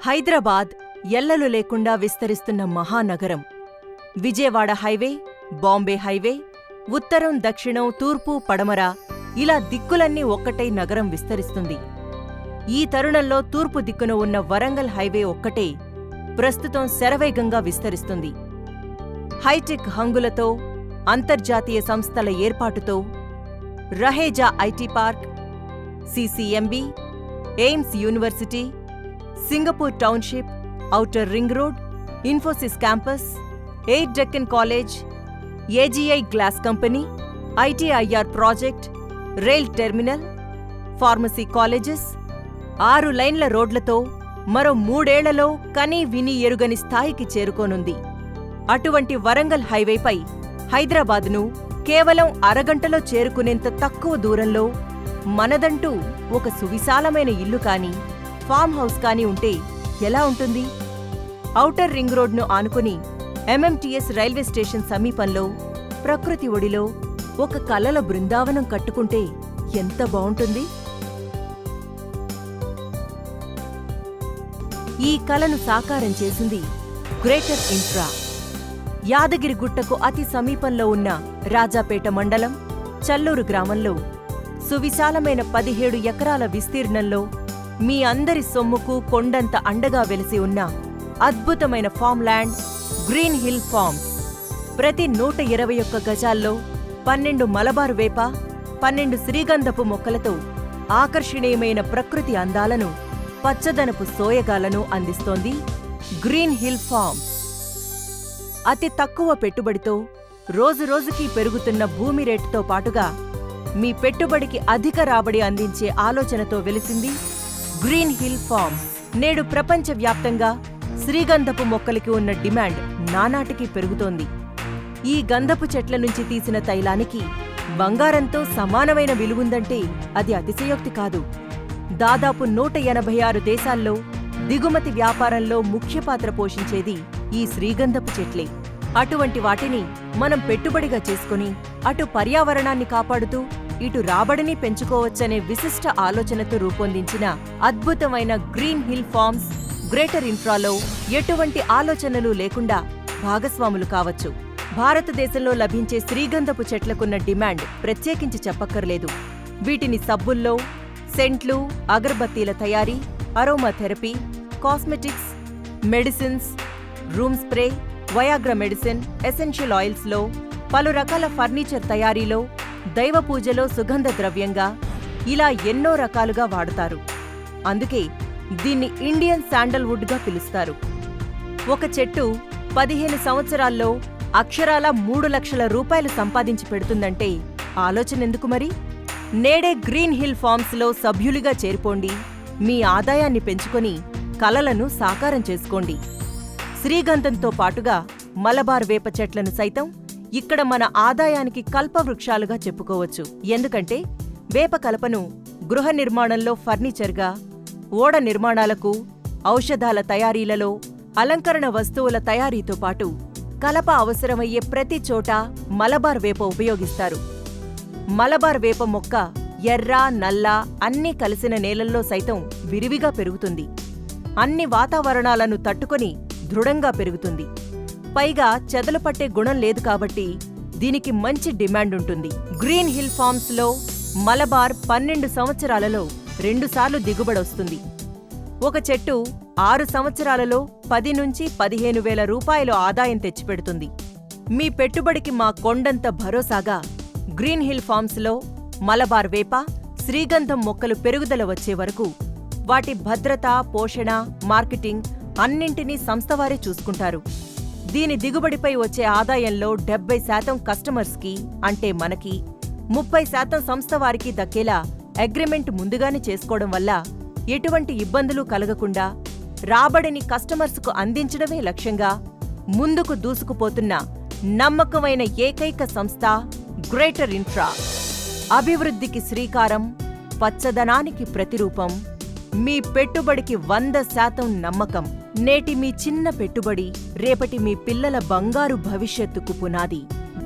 హైదరాబాద్ ఎల్లలు లేకుండా విస్తరిస్తున్న మహానగరం. విజయవాడ హైవే, బాంబే హైవే, ఉత్తరం, దక్షిణం, తూర్పు, పడమర ఇలా దిక్కులన్నీ ఒక్కటై నగరం విస్తరిస్తుంది. ఈ తరుణంలో తూర్పు దిక్కున ఉన్న వరంగల్ హైవే ఒక్కటే ప్రస్తుతం శరవేగంగా విస్తరిస్తుంది. హైటెక్ హంగులతో, అంతర్జాతీయ సంస్థల ఏర్పాటుతో Raheja IT park, CCMB, AIIMS university, Singapore township, outer ring road, Infosys campus, air Deccan college, AGI glass company, ITIR project, rail terminal, pharmacy colleges, 6 లైన్ల రోడ్లతో మరో 3 ఏళ్లలో కనీ విని ఎరుగని స్థాయికి చేరుకోనుంది. అటువంటి వరంగల్ హైవేపై హైదరాబాద్ను కేవలం అరగంటలో చేరుకునేంత తక్కువ దూరంలో మనదంటూ ఒక సువిశాలమైన ఇల్లు కానీ, ఫామ్ హౌస్ కానీ ఉంటే ఎలా ఉంటుంది? ఔటర్ రింగ్ రోడ్ను ఆనుకుని ఎంఎంటీఎస్ రైల్వే స్టేషన్ సమీపంలో ప్రకృతి ఒడిలో ఒక కలల బృందావనం కట్టుకుంటే ఎంత బావుంటుంది? ఈ కలను సాకారం చేసింది గ్రేటర్ ఇన్ఫ్రా. యాదగిరిగుట్టకు అతి సమీపంలో ఉన్న రాజాపేట మండలం చల్లూరు గ్రామంలో సువిశాలమైన 17 ఎకరాల విస్తీర్ణంలో మీ అందరి సొమ్ముకు కొండంత అండగా వెలిసి ఉన్న అద్భుతమైన farm land green hill farms. ప్రతి 121 గజాల్లో 12 మలబారు వేప, 12 శ్రీగంధపు మొక్కలతో ఆకర్షణీయమైన ప్రకృతి అందాలను, పచ్చదనపు సోయగాలను అందిస్తోంది గ్రీన్ హిల్ ఫార్మ్స్. అతి తక్కువ పెట్టుబడితో రోజురోజుకీ పెరుగుతున్న భూమి రేటుతో పాటుగా మీ పెట్టుబడికి అధిక రాబడి అందించే ఆలోచనతో వెలిసింది గ్రీన్ హిల్ ఫార్మ్స్. నేడు ప్రపంచవ్యాప్తంగా శ్రీగంధపు మొక్కలకి ఉన్న డిమాండ్ నానాటికి పెరుగుతోంది. ఈ గంధపు చెట్ల నుంచి తీసిన తైలానికి బంగారంతో సమానమైన విలువుందంటే అది అతిశయోక్తి కాదు. దాదాపు 186 దేశాల్లో దిగుమతి వ్యాపారంలో ముఖ్య పాత్ర పోషించేది ఈ శ్రీగంధపు చెట్లే. అటువంటి వాటిని మనం పెట్టుబడిగా చేసుకుని అటు పర్యావరణాన్ని కాపాడుతూ ఇటు రాబడిని పెంచుకోవచ్చనే విశిష్ట ఆలోచనతో రూపొందించిన అద్భుతమైన గ్రీన్ హిల్ ఫార్మ్స్ గ్రేటర్ ఇన్ఫ్రాలో ఎటువంటి ఆలోచనలు లేకుండా భాగస్వాములు కావచ్చు. భారతదేశంలో లభించే శ్రీగంధపు చెట్లకున్న డిమాండ్ ప్రత్యేకించి చెప్పక్కర్లేదు. వీటిని సబ్బుల్లో, సెంట్లు, అగరబత్తీల తయారీ, aromatherapy, cosmetics, medicines, room spray, Viagra medicine, essential ఆయిల్స్లో, పలు రకాల ఫర్నిచర్ తయారీలో, దైవ పూజలో సుగంధ ద్రవ్యంగా ఇలా ఎన్నో రకాలుగా వాడుతారు. అందుకే దీన్ని ఇండియన్ శాండల్వుడ్గా పిలుస్తారు. ఒక చెట్టు 15 సంవత్సరాల్లో అక్షరాల 3 లక్షల రూపాయలు సంపాదించి పెడుతుందంటే ఆలోచనెందుకు మరి? నేడే గ్రీన్ హిల్ ఫార్మ్స్లో సభ్యులుగా చేరిపోండి. మీ ఆదాయాన్ని పెంచుకొని కలలను సాకారం చేసుకోండి. శ్రీగంధంతో పాటుగా మలబార్ వేప చెట్లను సైతం ఇక్కడ మన ఆదాయానికి కల్పవృక్షాలుగా చెప్పుకోవచ్చు. ఎందుకంటే వేప కలపను గృహ నిర్మాణంలో ఫర్నిచర్గా, ఓడ నిర్మాణాలకు, ఔషధాల తయారీలలో, అలంకరణ వస్తువుల తయారీతో పాటు కలప అవసరమయ్యే ప్రతి చోట మలబార్ వేప ఉపయోగిస్తారు. మలబార్ వేప మొక్క ఎర్ర, నల్ల అన్నీ కలిసిన నేలల్లో సైతం విరివిగా పెరుగుతుంది. అన్ని వాతావరణాలను తట్టుకొని దృఢంగా పెరుగుతుంది. పైగా చెదలు పట్టే గుణం లేదు కాబట్టి దీనికి మంచి డిమాండ్ ఉంటుంది. గ్రీన్ హిల్ ఫార్మ్స్లో మలబార్ 12 సంవత్సరాలలో 2 సార్లు దిగుబడొస్తుంది. ఒక చెట్టు 6 సంవత్సరాలలో 10 నుంచి 15 వేల రూపాయలు ఆదాయం తెచ్చిపెడుతుంది. మీ పెట్టుబడికి మా కొండంత భరోసాగా గ్రీన్ హిల్ ఫార్మ్స్లో మలబార్ వేప, శ్రీగంధం మొక్కలు పెరుగుదల వచ్చే వరకు వాటి భద్రత, పోషణ, మార్కెటింగ్ అన్నింటినీ సంస్థవారే చూసుకుంటారు. దీని దిగుబడిపై వచ్చే ఆదాయంలో 70% కస్టమర్స్కి అంటే మనకి, 30% సంస్థవారికి దక్కేలా అగ్రిమెంట్ ముందుగానే చేసుకోవడం వల్ల ఎటువంటి ఇబ్బందులు కలగకుండా రాబడిని కస్టమర్స్కు అందించడమే లక్ష్యంగా ముందుకు దూసుకుపోతున్న నమ్మకమైన ఏకైక సంస్థ గ్రేటర్ ఇన్ఫ్రా. అభివృద్ధికి శ్రీకారం, పచ్చదనానికి ప్రతిరూపం. మీ పెట్టుబడికి 100% నమ్మకం. నేటి మీ చిన్న పెట్టుబడి రేపటి మీ పిల్లల బంగారు భవిష్యత్తుకు పునాది.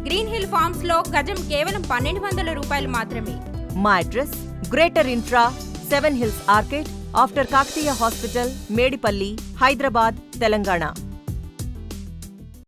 గ్రీన్ హిల్ ఫార్మ్స్ లో గజం కేవలం 1200 రూపాయలు మాత్రమే. మా address greater infra, 7 hills arcade, after Kakatiya hospital, Medipalli, Hyderabad, Telangana.